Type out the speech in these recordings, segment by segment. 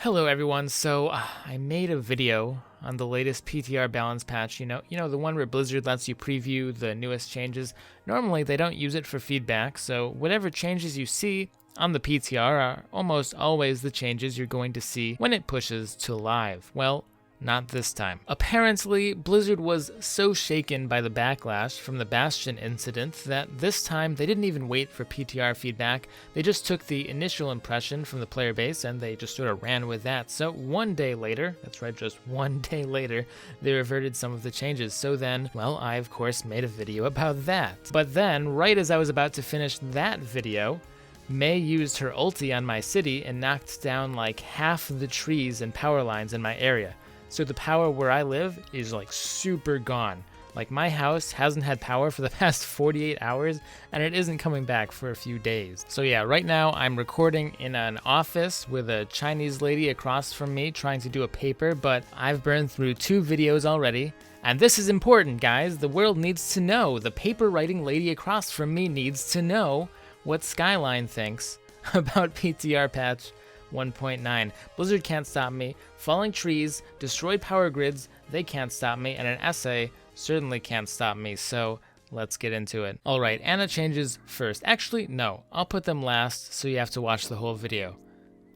Hello everyone, so I made a video on the latest PTR balance patch, you know the one where Blizzard lets you preview the newest changes. Normally they don't use it for feedback, so whatever changes you see on the PTR are almost always the changes you're going to see when it pushes to live. Well, not this time. Apparently, Blizzard was so shaken by the backlash from the Bastion incident that this time they didn't even wait for PTR feedback. They just took the initial impression from the player base and they just sort of ran with that. So one day later, that's right, just one day later, they reverted some of the changes. So then, well, I of course made a video about that. But then, right as I was about to finish that video, Mei used her ulti on my city and knocked down like half the trees and power lines in my area. So the power where I live is like super gone. Like my house hasn't had power for the past 48 hours and it isn't coming back for a few days. So yeah, right now I'm recording in an office with a Chinese lady across from me trying to do a paper, but I've burned through 2 videos already. And this is important, guys. The world needs to know. The paper writing lady across from me needs to know what Skyline thinks about PTR patch 1.9. Blizzard can't stop me. Falling trees, destroyed power grids, they can't stop me, and an essay certainly can't stop me, so let's get into it. Alright, Ana changes first. Actually, no, I'll put them last, so you have to watch the whole video.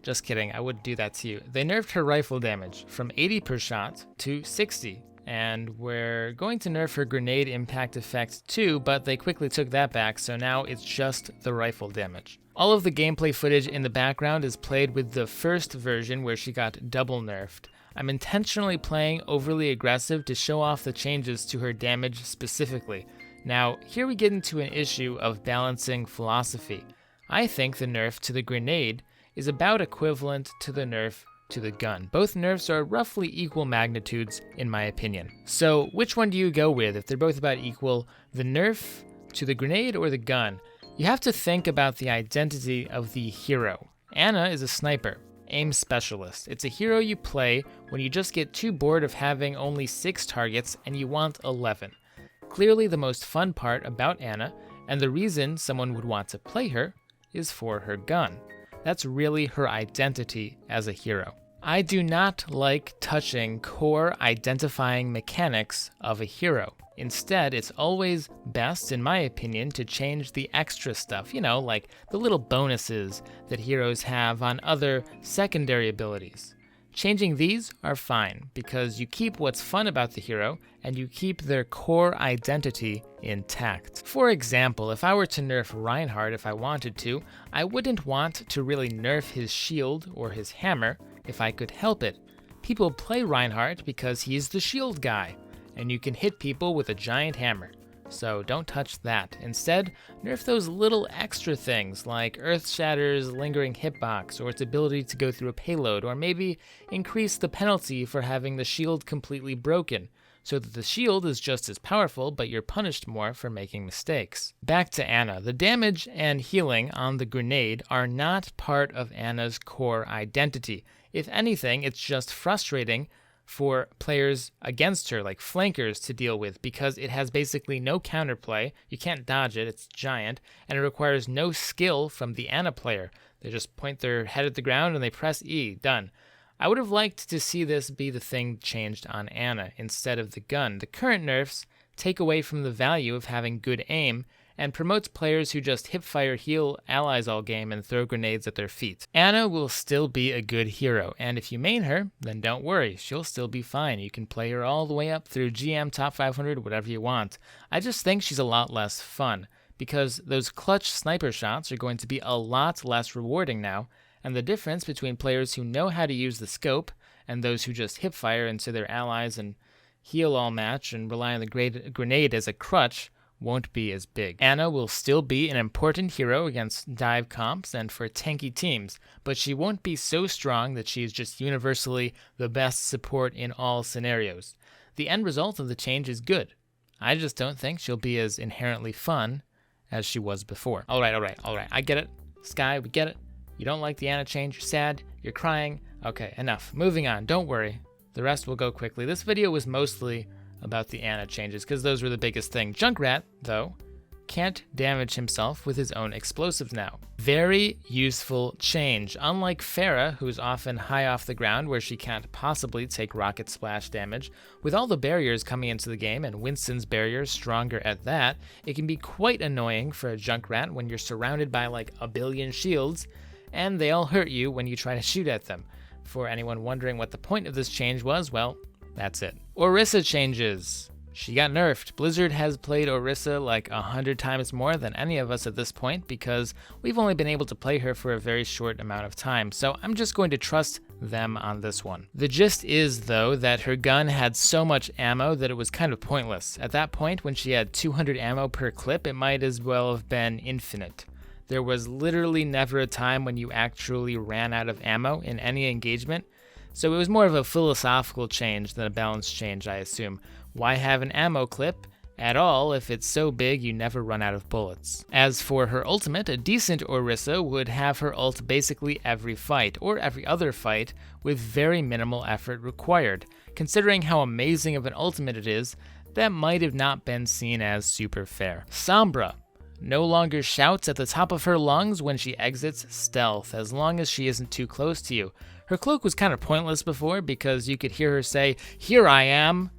Just kidding, I wouldn't do that to you. They nerfed her rifle damage from 80 per shot to 60. And we're going to nerf her grenade impact effect too, but they quickly took that back, so now it's just the rifle damage. All of the gameplay footage in the background is played with the first version where she got double nerfed. I'm intentionally playing overly aggressive to show off the changes to her damage specifically. Now, here we get into an issue of balancing philosophy. I think the nerf to the grenade is about equivalent to the nerf to the gun. Both nerfs are roughly equal magnitudes in my opinion. So which one do you go with if they're both about equal, the nerf to the grenade or the gun? You have to think about the identity of the hero. Ana is a sniper, aim specialist. It's a hero you play when you just get too bored of having only 6 targets and you want 11. Clearly the most fun part about Ana, and the reason someone would want to play her, is for her gun. That's really her identity as a hero. I do not like touching core identifying mechanics of a hero. Instead, it's always best, in my opinion, to change the extra stuff, like the little bonuses that heroes have on other secondary abilities. Changing these are fine, because you keep what's fun about the hero, and you keep their core identity intact. For example, if I were to nerf Reinhardt if I wanted to, I wouldn't want to really nerf his shield or his hammer if I could help it. People play Reinhardt because he's the shield guy, and you can hit people with a giant hammer. So don't touch that. Instead, nerf those little extra things like Earthshatter's lingering hitbox or its ability to go through a payload, or maybe increase the penalty for having the shield completely broken, so that the shield is just as powerful but you're punished more for making mistakes. Back to Ana. The damage and healing on the grenade are not part of Ana's core identity. If anything, it's just frustrating for players against her, like flankers, to deal with because it has basically no counterplay. You can't dodge it, it's giant, and it requires no skill from the Ana player. They just point their head at the ground and they press E, done. I would have liked to see this be the thing changed on Ana instead of the gun. The current nerfs take away from the value of having good aim and promotes players who just hipfire heal allies all game and throw grenades at their feet. Ana will still be a good hero, and if you main her, then don't worry, she'll still be fine. You can play her all the way up through GM top 500, whatever you want. I just think she's a lot less fun, because those clutch sniper shots are going to be a lot less rewarding now, and the difference between players who know how to use the scope and those who just hipfire into their allies and heal all match and rely on the grenade as a crutch won't be as big. Ana will still be an important hero against dive comps and for tanky teams, but she won't be so strong that she is just universally the best support in all scenarios. The end result of the change is good. I just don't think she'll be as inherently fun as she was before. Alright, I get it. Sky, we get it. You don't like the Ana change, you're sad, you're crying. Okay, enough. Moving on, don't worry. The rest will go quickly. This video was mostly about the Ana changes, because those were the biggest thing. Junkrat, though, can't damage himself with his own explosives now. Very useful change. Unlike Pharah, who's often high off the ground where she can't possibly take rocket splash damage, with all the barriers coming into the game and Winston's barrier stronger at that, it can be quite annoying for a Junkrat when you're surrounded by like a billion shields and they all hurt you when you try to shoot at them. For anyone wondering what the point of this change was, well, that's it. Orisa changes. She got nerfed. Blizzard has played Orisa like 100 times more than any of us at this point because we've only been able to play her for a very short amount of time, so I'm just going to trust them on this one. The gist is, though, that her gun had so much ammo that it was kind of pointless. At that point, when she had 200 ammo per clip, it might as well have been infinite. There was literally never a time when you actually ran out of ammo in any engagement, so it was more of a philosophical change than a balance change, I assume. Why have an ammo clip at all if it's so big you never run out of bullets? As for her ultimate, a decent Orisa would have her ult basically every fight, or every other fight, with very minimal effort required. Considering how amazing of an ultimate it is, that might have not been seen as super fair. Sombra no longer shouts at the top of her lungs when she exits stealth, as long as she isn't too close to you. Her cloak was kind of pointless before because you could hear her say, "Here I am,"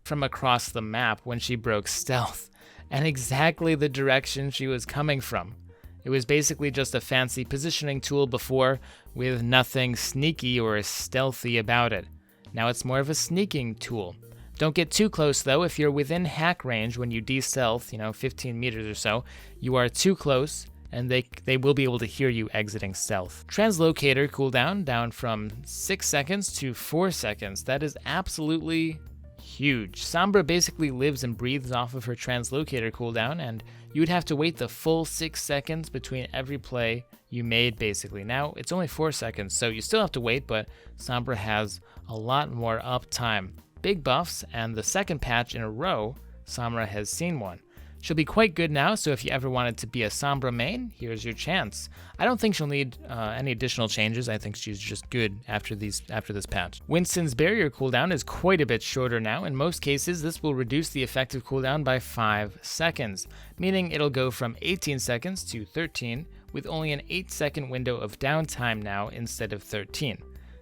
from across the map when she broke stealth, and exactly the direction she was coming from. It was basically just a fancy positioning tool before, with nothing sneaky or stealthy about it. Now it's more of a sneaking tool. Don't get too close though. If you're within hack range when you de-stealth, 15 meters or so, you are too close and they will be able to hear you exiting stealth. Translocator cooldown down from 6 seconds to 4 seconds. That is absolutely huge. Sombra basically lives and breathes off of her translocator cooldown, and you would have to wait the full 6 seconds between every play you made basically. Now it's only 4 seconds, so you still have to wait, but Sombra has a lot more uptime. Big buffs, and the second patch in a row, Sombra has seen one. She'll be quite good now, so if you ever wanted to be a Sombra main, here's your chance. I don't think she'll need any additional changes. I think she's just good after this patch. Winston's barrier cooldown is quite a bit shorter now. In most cases, this will reduce the effective cooldown by 5 seconds, meaning it'll go from 18 seconds to 13, with only an 8-second window of downtime now instead of 13.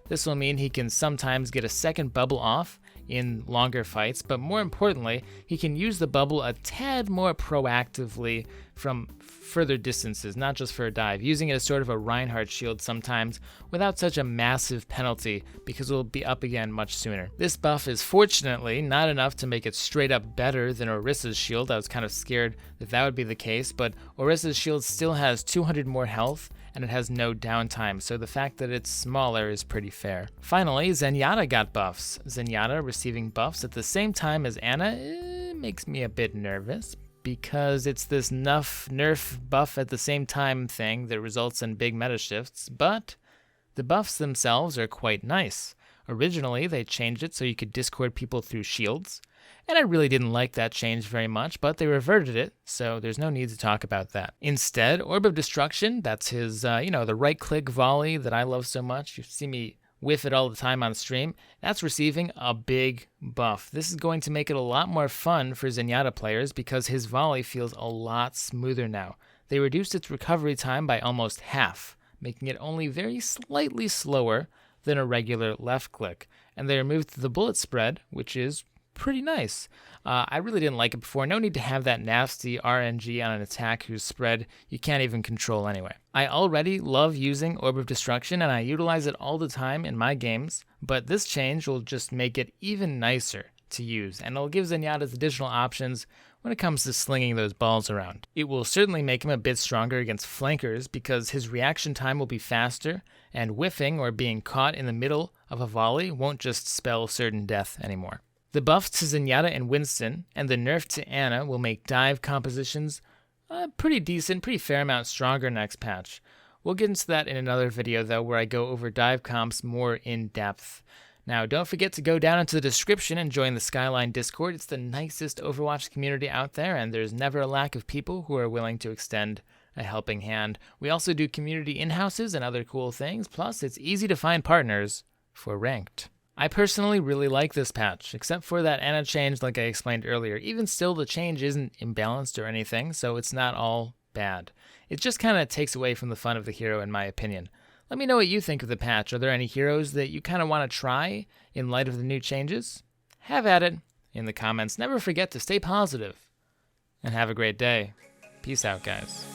This will mean he can sometimes get a second bubble off in longer fights, but more importantly, he can use the bubble a tad more proactively from further distances, not just for a dive, using it as sort of a Reinhardt shield sometimes without such a massive penalty because it will be up again much sooner. This buff is fortunately not enough to make it straight up better than Orisa's shield. I was kind of scared that would be the case, but Orisa's shield still has 200 more health and it has no downtime, so the fact that it's smaller is pretty fair. Finally, Zenyatta got buffs. Zenyatta receiving buffs at the same time as Ana makes me a bit nervous, because it's this nerf buff at the same time thing that results in big meta shifts, but the buffs themselves are quite nice. Originally, they changed it so you could Discord people through shields, and I really didn't like that change very much, but they reverted it, so there's no need to talk about that. Instead, Orb of Destruction, that's his, the right-click volley that I love so much. You see me whiff it all the time on stream. That's receiving a big buff. This is going to make it a lot more fun for Zenyatta players because his volley feels a lot smoother now. They reduced its recovery time by almost half, making it only very slightly slower than a regular left click. And they removed the bullet spread, which is pretty nice. I really didn't like it before. No need to have that nasty RNG on an attack whose spread you can't even control anyway. I already love using Orb of Destruction and I utilize it all the time in my games, but this change will just make it even nicer to use, and it'll give Zenyatta additional options when it comes to slinging those balls around. It will certainly make him a bit stronger against flankers because his reaction time will be faster, and whiffing or being caught in the middle of a volley won't just spell certain death anymore. The buffs to Zenyatta and Winston and the nerf to Ana will make dive compositions pretty decent, pretty fair amount stronger next patch. We'll get into that in another video though, where I go over dive comps more in depth. Now, don't forget to go down into the description and join the Skyline Discord. It's the nicest Overwatch community out there, and there's never a lack of people who are willing to extend a helping hand. We also do community in-houses and other cool things, plus it's easy to find partners for ranked. I personally really like this patch, except for that Ana change like I explained earlier. Even still, the change isn't imbalanced or anything, so it's not all bad. It just kind of takes away from the fun of the hero in my opinion. Let me know what you think of the patch. Are there any heroes that you kind of want to try in light of the new changes? Have at it in the comments. Never forget to stay positive and have a great day. Peace out, guys.